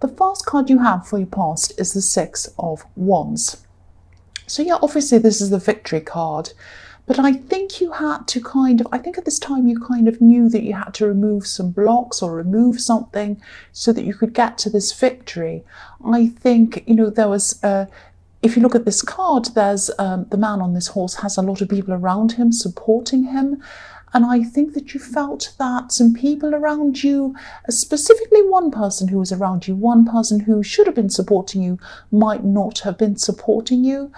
The first card you have for your past is the Six of Wands. So yeah, obviously this is the victory card, but I think you had to I think at this time you kind of knew that you had to remove some blocks or remove something so that you could get to this victory. I think, there was, if you look at this card, there's the man on this horse has a lot of people around him supporting him. And I think that you felt that some people around you, specifically one person who was around you, one person who should have been supporting you, might not have been supporting you.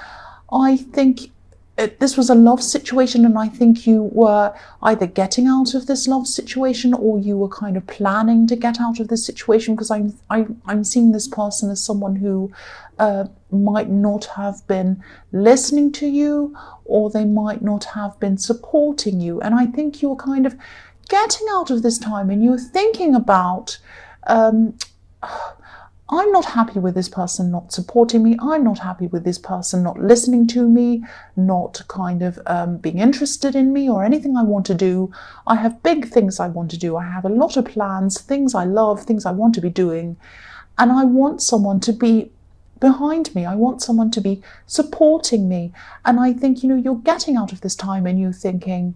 I think this was a love situation, and I think you were either getting out of this love situation or you were kind of planning to get out of this situation, because I'm seeing this person as someone who might not have been listening to you, or they might not have been supporting you. And I think you were kind of getting out of this time and you were thinking about, I'm not happy with this person not supporting me. I'm not happy with this person not listening to me, not being interested in me or anything I want to do. I have big things I want to do. I have a lot of plans, things I love, things I want to be doing. And I want someone to be behind me. I want someone to be supporting me. And I think, you're getting out of this time and you're thinking,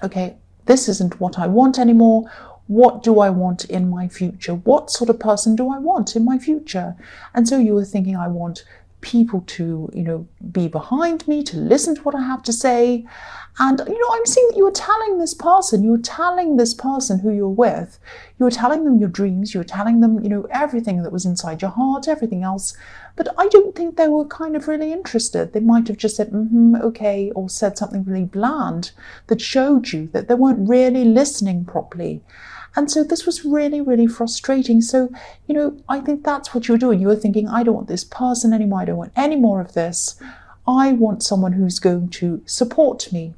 okay, this isn't what I want anymore. What do I want in my future? What sort of person do I want in my future? And so you were thinking, I want people to, be behind me, to listen to what I have to say. And, I'm seeing that you were telling this person who you're with, you were telling them your dreams, you were telling them, everything that was inside your heart, everything else. But I don't think they were kind of really interested. They might have just said, okay, or said something really bland that showed you that they weren't really listening properly. And so this was really, really frustrating. So, I think that's what you were doing. You were thinking, I don't want this person anymore. I don't want any more of this. I want someone who's going to support me.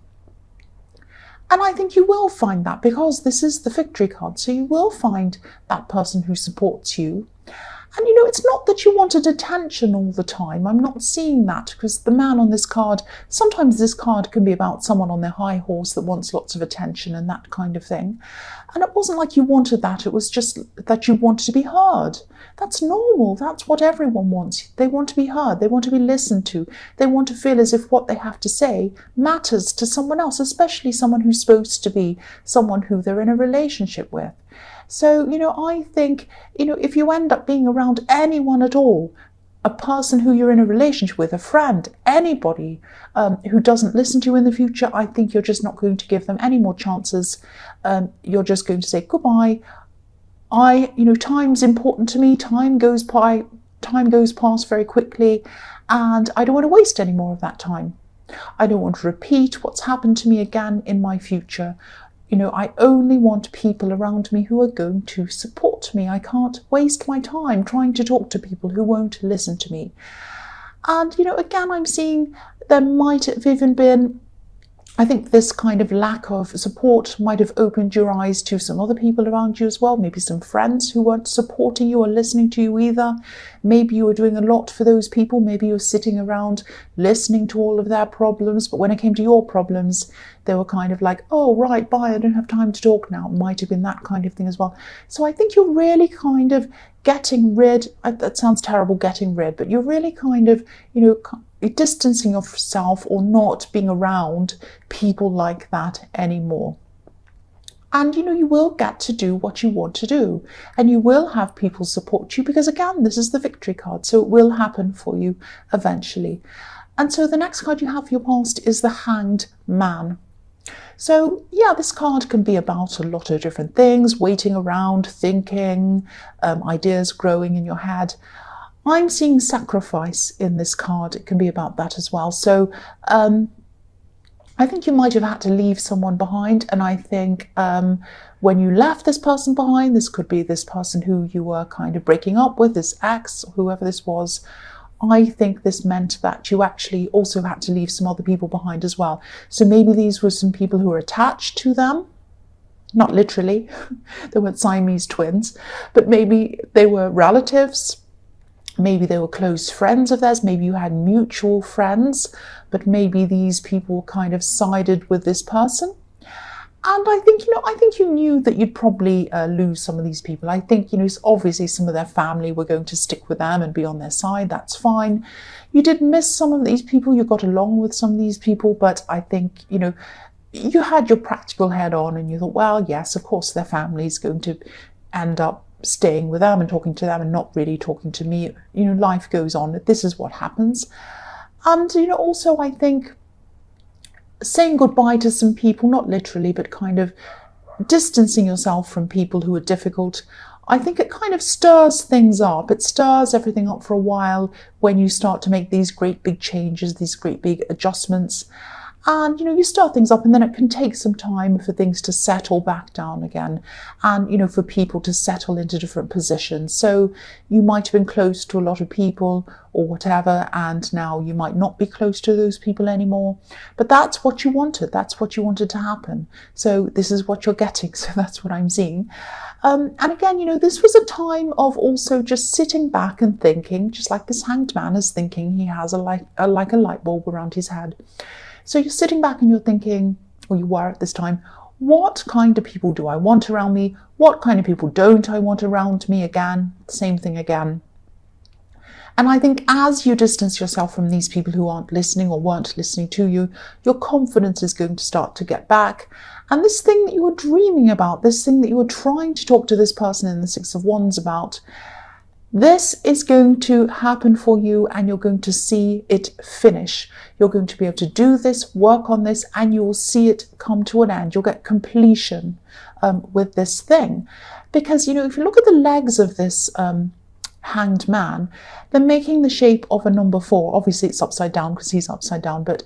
And I think you will find that, because this is the victory card. So you will find that person who supports you. And, it's not that you wanted attention all the time. I'm not seeing that, because the man on this card, sometimes this card can be about someone on their high horse that wants lots of attention and that kind of thing. And it wasn't like you wanted that. It was just that you wanted to be heard. That's normal. That's what everyone wants. They want to be heard. They want to be listened to. They want to feel as if what they have to say matters to someone else, especially someone who's supposed to be someone who they're in a relationship with. So, I think, if you end up being around anyone at all, a person who you're in a relationship with, a friend, anybody who doesn't listen to you in the future, I think you're just not going to give them any more chances. You're just going to say goodbye. Time's important to me. Time goes past very quickly, and I don't want to waste any more of that time. I don't want to repeat what's happened to me again in my future. I only want people around me who are going to support me. I can't waste my time trying to talk to people who won't listen to me. And, again, I'm seeing there might have even been, I think this kind of lack of support might have opened your eyes to some other people around you as well. Maybe some friends who weren't supporting you or listening to you either. Maybe you were doing a lot for those people. Maybe you were sitting around listening to all of their problems. But when it came to your problems, they were kind of like, oh, right, bye, I don't have time to talk now. It might have been that kind of thing as well. So I think you're really kind of getting rid, that sounds terrible, getting rid, but you're really kind of, distancing yourself or not being around people like that anymore. And, you will get to do what you want to do, and you will have people support you, because again, this is the victory card. So it will happen for you eventually. And so the next card you have for your past is the Hanged Man. So yeah, this card can be about a lot of different things, waiting around, thinking, ideas growing in your head. I'm seeing sacrifice in this card. It can be about that as well. So I think you might have had to leave someone behind. And I think when you left this person behind, this could be this person who you were kind of breaking up with, this ex, whoever this was. I think this meant that you actually also had to leave some other people behind as well. So maybe these were some people who were attached to them. Not literally. They weren't Siamese twins. But maybe they were relatives. Maybe they were close friends of theirs. Maybe you had mutual friends. But maybe these people kind of sided with this person. And I think you knew that you'd probably lose some of these people. I think, obviously some of their family were going to stick with them and be on their side. That's fine. You did miss some of these people. You got along with some of these people, but I think, you had your practical head on and you thought, well, yes, of course, their family's going to end up staying with them and talking to them and not really talking to me. Life goes on. This is what happens. And, also I think saying goodbye to some people, not literally, but kind of distancing yourself from people who are difficult, I think it kind of stirs things up. It stirs everything up for a while when you start to make these great big changes, these great big adjustments. And, you stir things up, and then it can take some time for things to settle back down again and, for people to settle into different positions. So you might have been close to a lot of people or whatever, and now you might not be close to those people anymore. But that's what you wanted. That's what you wanted to happen. So this is what you're getting. So that's what I'm seeing. And again, this was a time of also just sitting back and thinking, just like this hanged man is thinking he has like a light bulb around his head. So you're sitting back and you're thinking, or you were at this time, what kind of people do I want around me? What kind of people don't I want around me? Again, same thing again. And I think as you distance yourself from these people who aren't listening or weren't listening to you, your confidence is going to start to get back. And this thing that you were dreaming about, this thing that you were trying to talk to this person in the Six of Wands about, this is going to happen for you, and you're going to see it finish. You're going to be able to do this, work on this, and you will see it come to an end. You'll get completion with this thing. Because, if you look at the legs of this hanged man, they're making the shape of a number 4. Obviously, it's upside down because he's upside down, but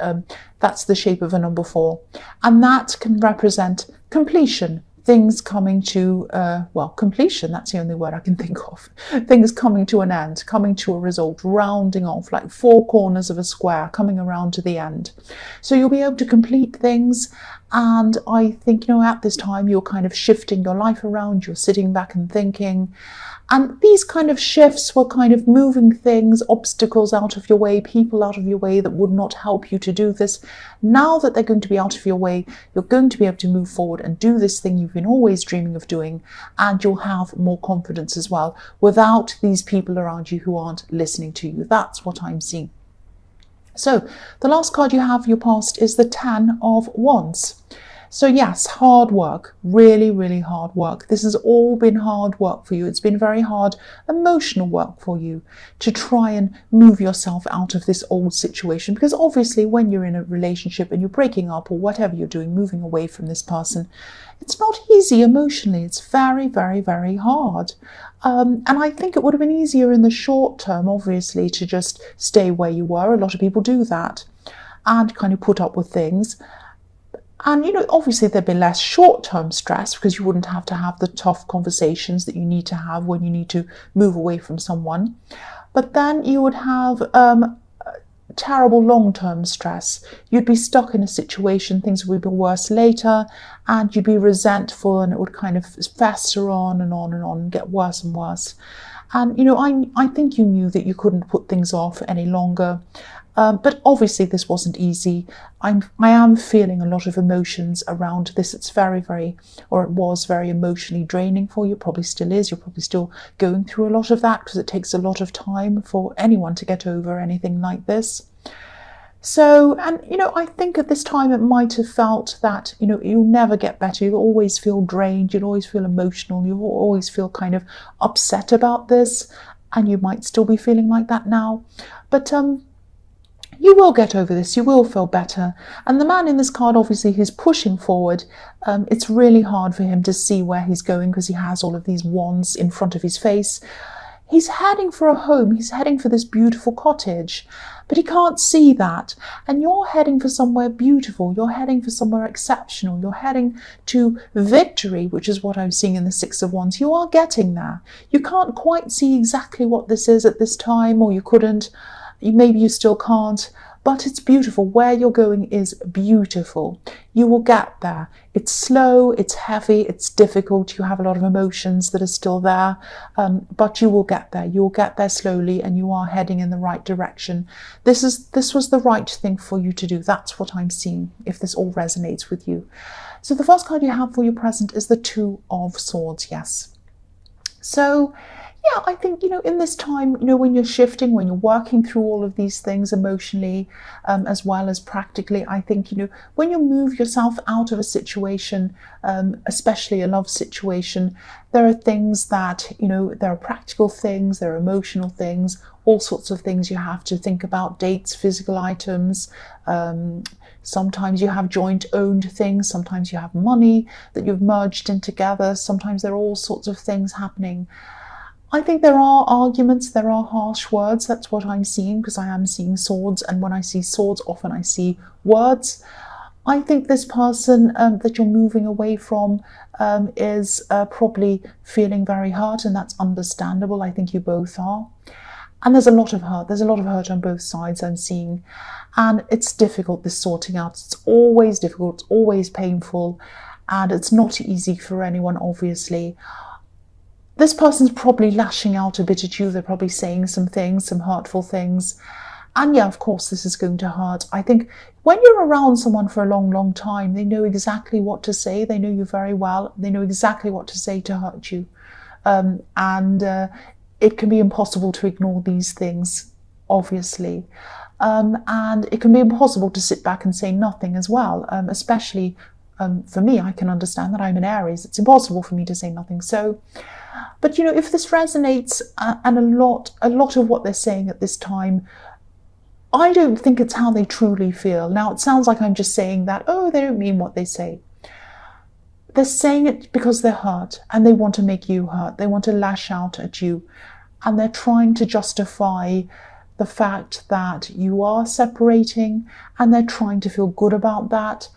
that's the shape of a number 4. And that can represent completion. Things coming to, completion, that's the only word I can think of. Things coming to an end, coming to a result, rounding off, like 4 corners of a square, coming around to the end. So you'll be able to complete things. And I think, at this time, you're kind of shifting your life around, you're sitting back and thinking. And these kind of shifts were kind of moving things, obstacles out of your way, people out of your way that would not help you to do this. Now that they're going to be out of your way, you're going to be able to move forward and do this thing you've been always dreaming of doing, and you'll have more confidence as well without these people around you who aren't listening to you. That's what I'm seeing. So the last card you have for your past is the 10 of Wands. So yes, hard work, really, really hard work. This has all been hard work for you. It's been very hard emotional work for you to try and move yourself out of this old situation. Because obviously when you're in a relationship and you're breaking up or whatever you're doing, moving away from this person, it's not easy emotionally. It's very, very, very hard. And I think it would have been easier in the short term, obviously, to just stay where you were. A lot of people do that and kind of put up with things. And, obviously there'd be less short-term stress because you wouldn't have to have the tough conversations that you need to have when you need to move away from someone. But then you would have terrible long-term stress. You'd be stuck in a situation, things would be worse later, and you'd be resentful, and it would kind of fester on and on and on and get worse and worse. And, I think you knew that you couldn't put things off any longer. But obviously this wasn't easy. I am feeling a lot of emotions around this. It's very, very, or it was very emotionally draining for you. Probably still is. You're probably still going through a lot of that because it takes a lot of time for anyone to get over anything like this. So, and, I think at this time it might have felt that, you'll never get better. You'll always feel drained. You'll always feel emotional. You'll always feel kind of upset about this. And you might still be feeling like that now. But, you will get over this, you will feel better. And the man in this card, obviously, he's pushing forward. It's really hard for him to see where he's going because he has all of these wands in front of his face. He's heading for a home, he's heading for this beautiful cottage, but he can't see that. And you're heading for somewhere beautiful, you're heading for somewhere exceptional, you're heading to victory, which is what I'm seeing in the Six of Wands. You are getting there. You can't quite see exactly what this is at this time, or you couldn't. Maybe you still can't, but it's beautiful. Where you're going is beautiful. You will get there. It's slow, it's heavy, it's difficult. You have a lot of emotions that are still there, but you will get there. You will get there slowly, and you are heading in the right direction. This was the right thing for you to do. That's what I'm seeing, if this all resonates with you. So the first card you have for your present is the Two of Swords. Yes. So yeah, I think, in this time, when you're shifting, when you're working through all of these things emotionally, as well as practically, I think, when you move yourself out of a situation, especially a love situation, there are things that, there are practical things, there are emotional things, all sorts of things you have to think about, dates, physical items. Sometimes you have joint owned things. Sometimes you have money that you've merged in together. Sometimes there are all sorts of things happening. I think there are arguments, there are harsh words. That's what I'm seeing, because I am seeing swords. And when I see swords, often I see words. I think this person that you're moving away from is probably feeling very hurt, and that's understandable. I think you both are. And there's a lot of hurt. There's a lot of hurt on both sides I'm seeing. And it's difficult, this sorting out. It's always difficult, it's always painful. And it's not easy for anyone, obviously. This person's probably lashing out a bit at you. They're probably saying some things, some hurtful things. And yeah, of course, this is going to hurt. I think when you're around someone for a long, long time, they know exactly what to say. They know you very well. They know exactly what to say to hurt you. It can be impossible to ignore these things, obviously. And it can be impossible to sit back and say nothing as well, especially for me. I can understand that I'm an Aries. It's impossible for me to say nothing. So, but if this resonates, and a lot of what they're saying at this time, I don't think it's how they truly feel. Now, it sounds like I'm just saying that, oh, they don't mean what they say. They're saying it because they're hurt, and they want to make you hurt. They want to lash out at you, and they're trying to justify the fact that you are separating, and they're trying to feel good about that.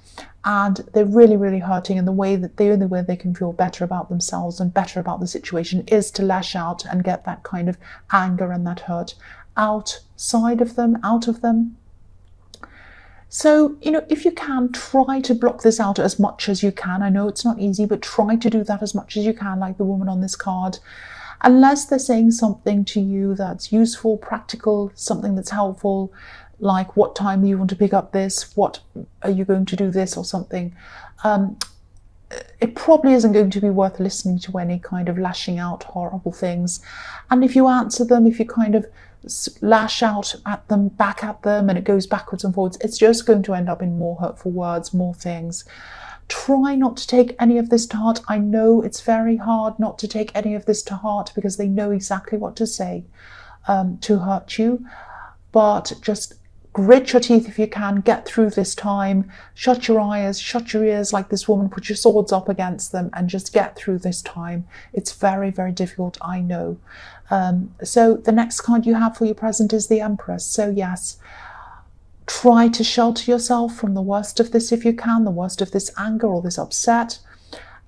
And they're really, really hurting, and the only way they can feel better about themselves and better about the situation is to lash out and get that kind of anger and that hurt outside of them, out of them. So, if you can, try to block this out as much as you can. I know it's not easy, but try to do that as much as you can, like the woman on this card. Unless they're saying something to you that's useful, practical, something that's helpful, like what time do you want to pick up this, what are you going to do this, or something. It probably isn't going to be worth listening to any kind of lashing out horrible things. And if you answer them, if you kind of lash out at them, back at them, and it goes backwards and forwards, it's just going to end up in more hurtful words, more things. Try not to take any of this to heart. I know it's very hard not to take any of this to heart, because they know exactly what to say to hurt you. But just grit your teeth if you can, get through this time, shut your eyes, shut your ears like this woman, put your swords up against them, and just get through this time. It's very, very difficult, I know. So the next card you have for your present is the Empress. So yes, try to shelter yourself from the worst of this if you can, the worst of this anger or this upset.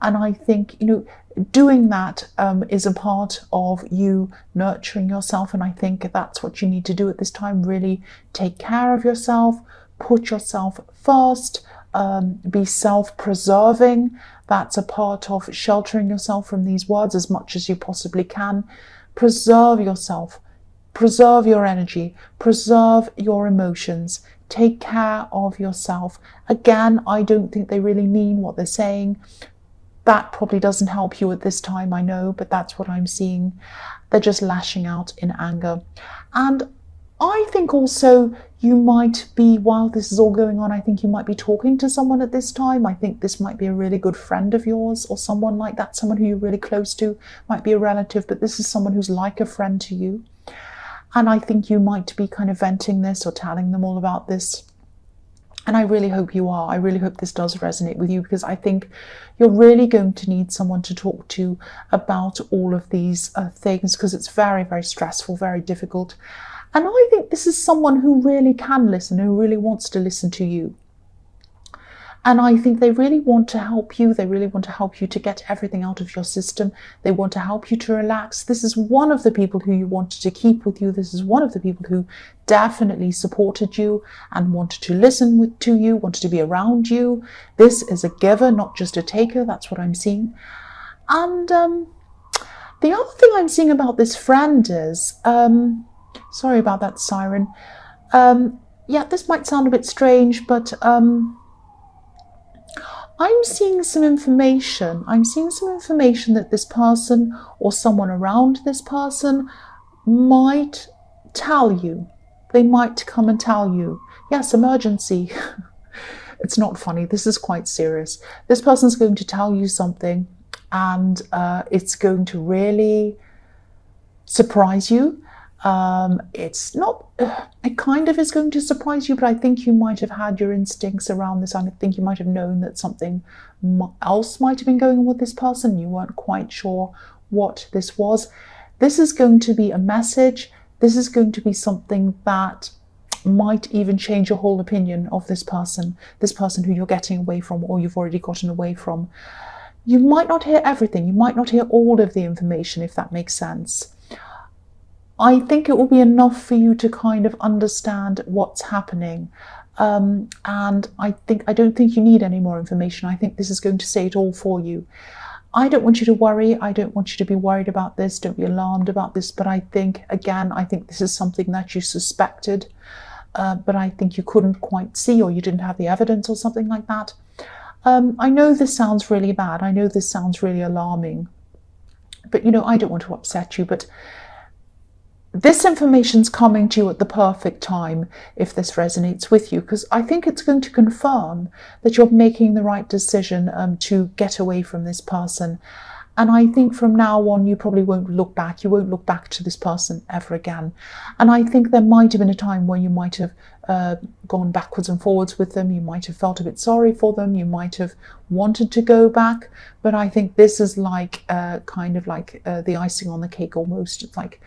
And I think, doing that is a part of you nurturing yourself. And I think that's what you need to do at this time. Really take care of yourself, put yourself first, be self-preserving. That's a part of sheltering yourself from these words as much as you possibly can. Preserve yourself, preserve your energy, preserve your emotions. Take care of yourself. Again, I don't think they really mean what they're saying. That probably doesn't help you at this time, I know, but that's what I'm seeing. They're just lashing out in anger. And I think also you might be, while this is all going on, I think you might be talking to someone at this time. I think this might be a really good friend of yours or someone like that, someone who you're really close to, might be a relative, but this is someone who's like a friend to you. And I think you might be kind of venting this or telling them all about this. And I really hope you are. I really hope this does resonate with you, because I think you're really going to need someone to talk to about all of these things, because it's very, very stressful, very difficult. And I think this is someone who really can listen, who really wants to listen to you. And I think they really want to help you. They really want to help you to get everything out of your system. They want to help you to relax. This is one of the people who you wanted to keep with you. This is one of the people who definitely supported you and wanted to listen to you, wanted to be around you. This is a giver, not just a taker. That's what I'm seeing. And the other thing I'm seeing about this friend is, sorry about that siren. Yeah, this might sound a bit strange, but I'm seeing some information. I'm seeing some information that this person or someone around this person might tell you. They might come and tell you. Yes, emergency. It's not funny. This is quite serious. This person's going to tell you something, and it's going to really surprise you. It's not, it kind of is going to surprise you, but I think you might have had your instincts around this. I think you might have known that something else might have been going on with this person. You weren't quite sure what this was. This is going to be a message. This is going to be something that might even change your whole opinion of this person who you're getting away from or you've already gotten away from. You might not hear everything. You might not hear all of the information, if that makes sense. I think it will be enough for you to kind of understand what's happening. And I don't think you need any more information. I think this is going to say it all for you. I don't want you to worry. I don't want you to be worried about this. Don't be alarmed about this. But I think this is something that you suspected, but I think you couldn't quite see, or you didn't have the evidence or something like that. I know this sounds really bad. I know this sounds really alarming. But, I don't want to upset you, but this information's coming to you at the perfect time if this resonates with you, because I think it's going to confirm that you're making the right decision to get away from this person. And I think from now on, you probably won't look back. You won't look back to this person ever again. And I think there might have been a time when you might have gone backwards and forwards with them. You might have felt a bit sorry for them. You might have wanted to go back. But I think this is like kind of like the icing on the cake almost. It's like,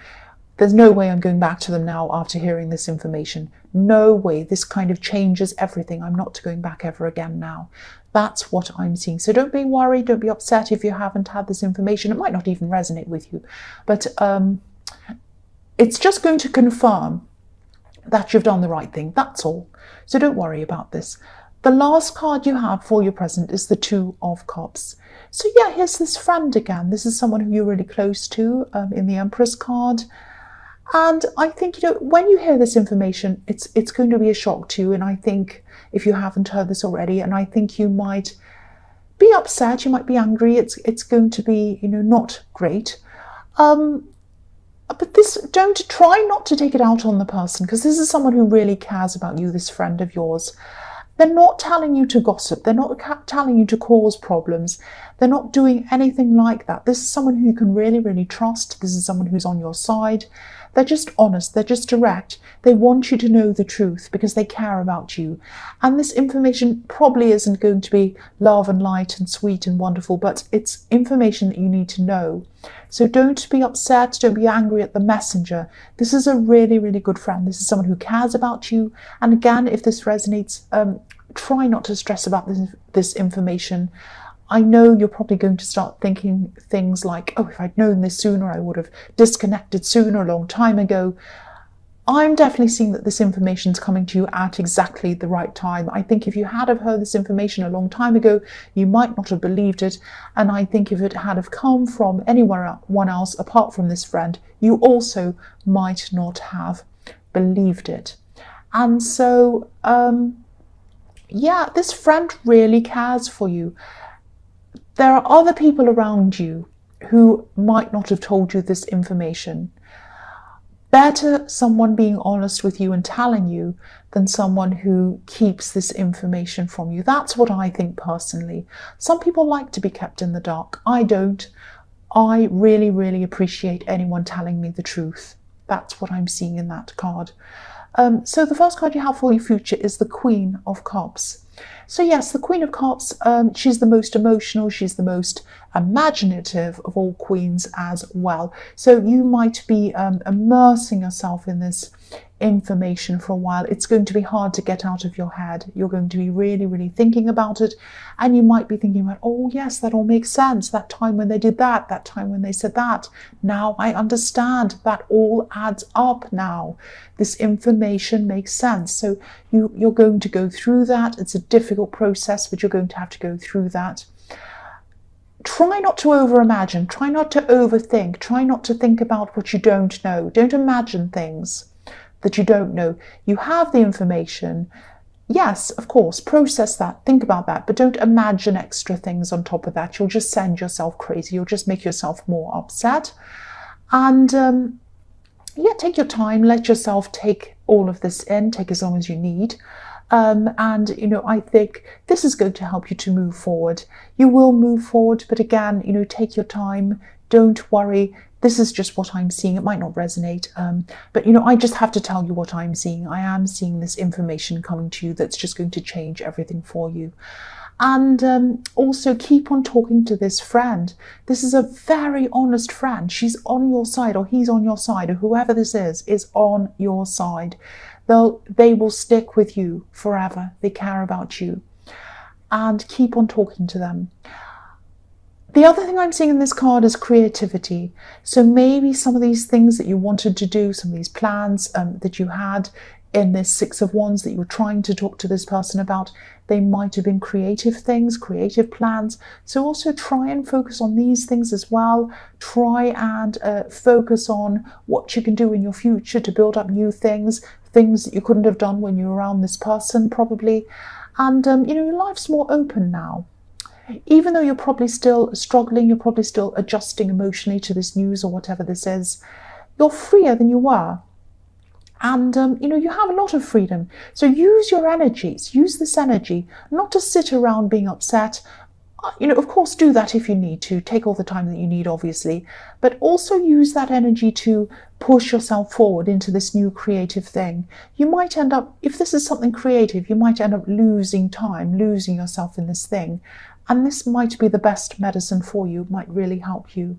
there's no way I'm going back to them now after hearing this information. No way. This kind of changes everything. I'm not going back ever again now. That's what I'm seeing. So don't be worried. Don't be upset if you haven't had this information. It might not even resonate with you. But it's just going to confirm that you've done the right thing. That's all. So don't worry about this. The last card you have for your present is the Two of Cups. So yeah, here's this friend again. This is someone who you're really close to in the Empress card. And I think, when you hear this information, it's going to be a shock to you. And I think if you haven't heard this already, and I think you might be upset, you might be angry. It's going to be, not great. But try not to take it out on the person, because this is someone who really cares about you, this friend of yours. They're not telling you to gossip. They're not telling you to cause problems. They're not doing anything like that. This is someone who you can really, really trust. This is someone who's on your side. They're just honest. They're just direct. They want you to know the truth because they care about you. And this information probably isn't going to be love and light and sweet and wonderful, but it's information that you need to know. So don't be upset. Don't be angry at the messenger. This is a really, really good friend. This is someone who cares about you. And again, if this resonates, try not to stress about this information. I know you're probably going to start thinking things like, oh, if I'd known this sooner, I would have disconnected sooner, a long time ago. I'm definitely seeing that this information is coming to you at exactly the right time. I think if you had have heard this information a long time ago, you might not have believed it. And I think if it had have come from anyone else apart from this friend, you also might not have believed it. And so, yeah, this friend really cares for you. There are other people around you who might not have told you this information. Better someone being honest with you and telling you than someone who keeps this information from you. That's what I think personally. Some people like to be kept in the dark. I don't. I really, really appreciate anyone telling me the truth. That's what I'm seeing in that card. So the first card you have for your future is the Queen of Cups. So yes, the Queen of Cups, she's the most emotional, she's the most imaginative of all queens as well. So you might be immersing yourself in this information for a while. It's going to be hard to get out of your head. You're going to be really, really thinking about it. And you might be thinking about, oh yes, that all makes sense. That time when they did that, that time when they said that. Now I understand. That all adds up now. This information makes sense. So you're going to go through that. It's a difficult process, but you're going to have to go through that. Try not to overimagine. Try not to overthink. Try not to think about what you don't know. Don't imagine things that you don't know. You have the information. Yes, of course, process that, think about that, but don't imagine extra things on top of that. You'll just send yourself crazy. You'll just make yourself more upset. And yeah, take your time. Let yourself take all of this in. Take as long as you need. And, you know, I think this is going to help you to move forward. You will move forward, but again, you know, take your time. Don't worry. This is just what I'm seeing. It might not resonate, but, you know, I just have to tell you what I'm seeing. I am seeing this information coming to you that's just going to change everything for you. And also keep on talking to this friend. This is a very honest friend. She's on your side, or he's on your side, or whoever this is on your side. They will stick with you forever. They care about you. And keep on talking to them. The other thing I'm seeing in this card is creativity. So maybe some of these things that you wanted to do, some of these plans that you had in this Six of Wands that you were trying to talk to this person about, they might have been creative things, creative plans. So also try and focus on these things as well. Try and focus on what you can do in your future to build up new things, things that you couldn't have done when you were around this person probably. And, you know, your life's more open now. Even though you're probably still struggling, you're probably still adjusting emotionally to this news or whatever this is, you're freer than you were. And, you know, you have a lot of freedom. So use your energies, use this energy, not to sit around being upset. You know, of course, do that if you need to. Take all the time that you need, obviously. But also use that energy to push yourself forward into this new creative thing. You might end up, if this is something creative, you might end up losing time, losing yourself in this thing. And this might be the best medicine for you, might really help you.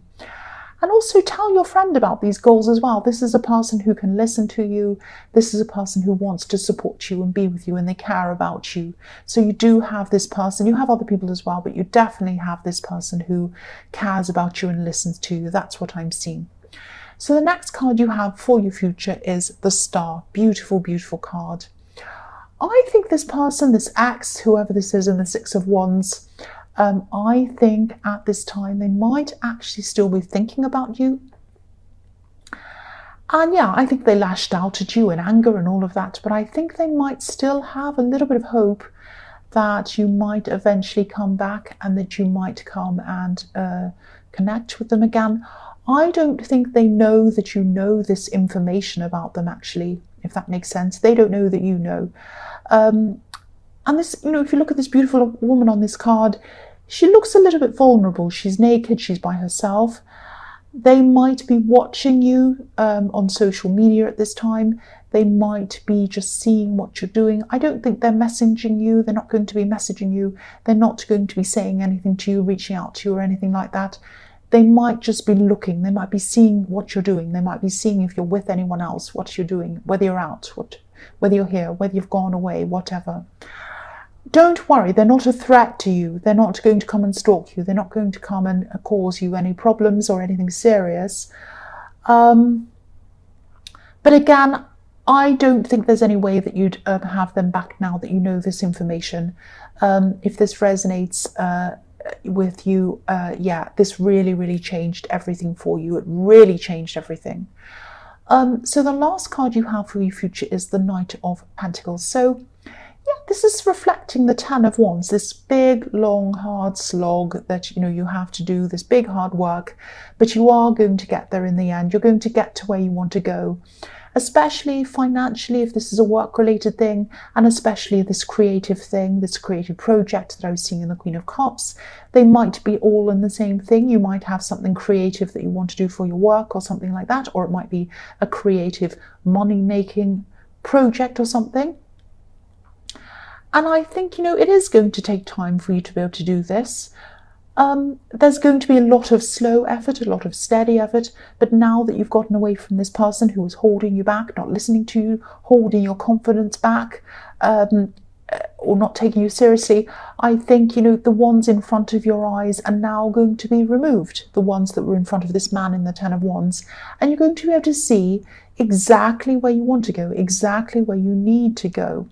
And also tell your friend about these goals as well. This is a person who can listen to you. This is a person who wants to support you and be with you, and they care about you. So you do have this person. You have other people as well, but you definitely have this person who cares about you and listens to you. That's what I'm seeing. So the next card you have for your future is the Star. Beautiful, beautiful card. I think this person, this ex, whoever this is in the Six of Wands, I think at this time they might actually still be thinking about you. And yeah, I think they lashed out at you in anger and all of that, but I think they might still have a little bit of hope that you might eventually come back and that you might come and connect with them again. I don't think they know that you know this information about them, actually, if that makes sense. They don't know that you know. And this, you know, if you look at this beautiful woman on this card, she looks a little bit vulnerable. She's naked, she's by herself. They might be watching you on social media at this time. They might be just seeing what you're doing. I don't think they're messaging you. They're not going to be messaging you. They're not going to be saying anything to you, reaching out to you or anything like that. They might just be looking. They might be seeing what you're doing. They might be seeing if you're with anyone else, what you're doing, whether you're out, whether you're here, whether you've gone away, whatever. Don't worry, they're not a threat to you. They're not going to come and stalk you. They're not going to come and cause you any problems or anything serious. But again, I don't think there's any way that you'd have them back now that you know this information. If this resonates with you, yeah, this really, really changed everything for you. It really changed everything. So the last card you have for your future is the Knight of Pentacles. So yeah, this is reflecting the Ten of Wands, this big, long, hard slog that, you know, you have to do, this big, hard work, but you are going to get there in the end. You're going to get to where you want to go, especially financially, if this is a work-related thing, and especially this creative thing, this creative project that I was seeing in the Queen of Cups. They might be all in the same thing. You might have something creative that you want to do for your work or something like that, or it might be a creative money-making project or something. And I think, you know, it is going to take time for you to be able to do this. There's going to be a lot of slow effort, a lot of steady effort, but now that you've gotten away from this person who was holding you back, not listening to you, holding your confidence back, or not taking you seriously, I think, the ones in front of your eyes are now going to be removed, the ones that were in front of this man in the Ten of Wands, and you're going to be able to see exactly where you want to go, exactly where you need to go.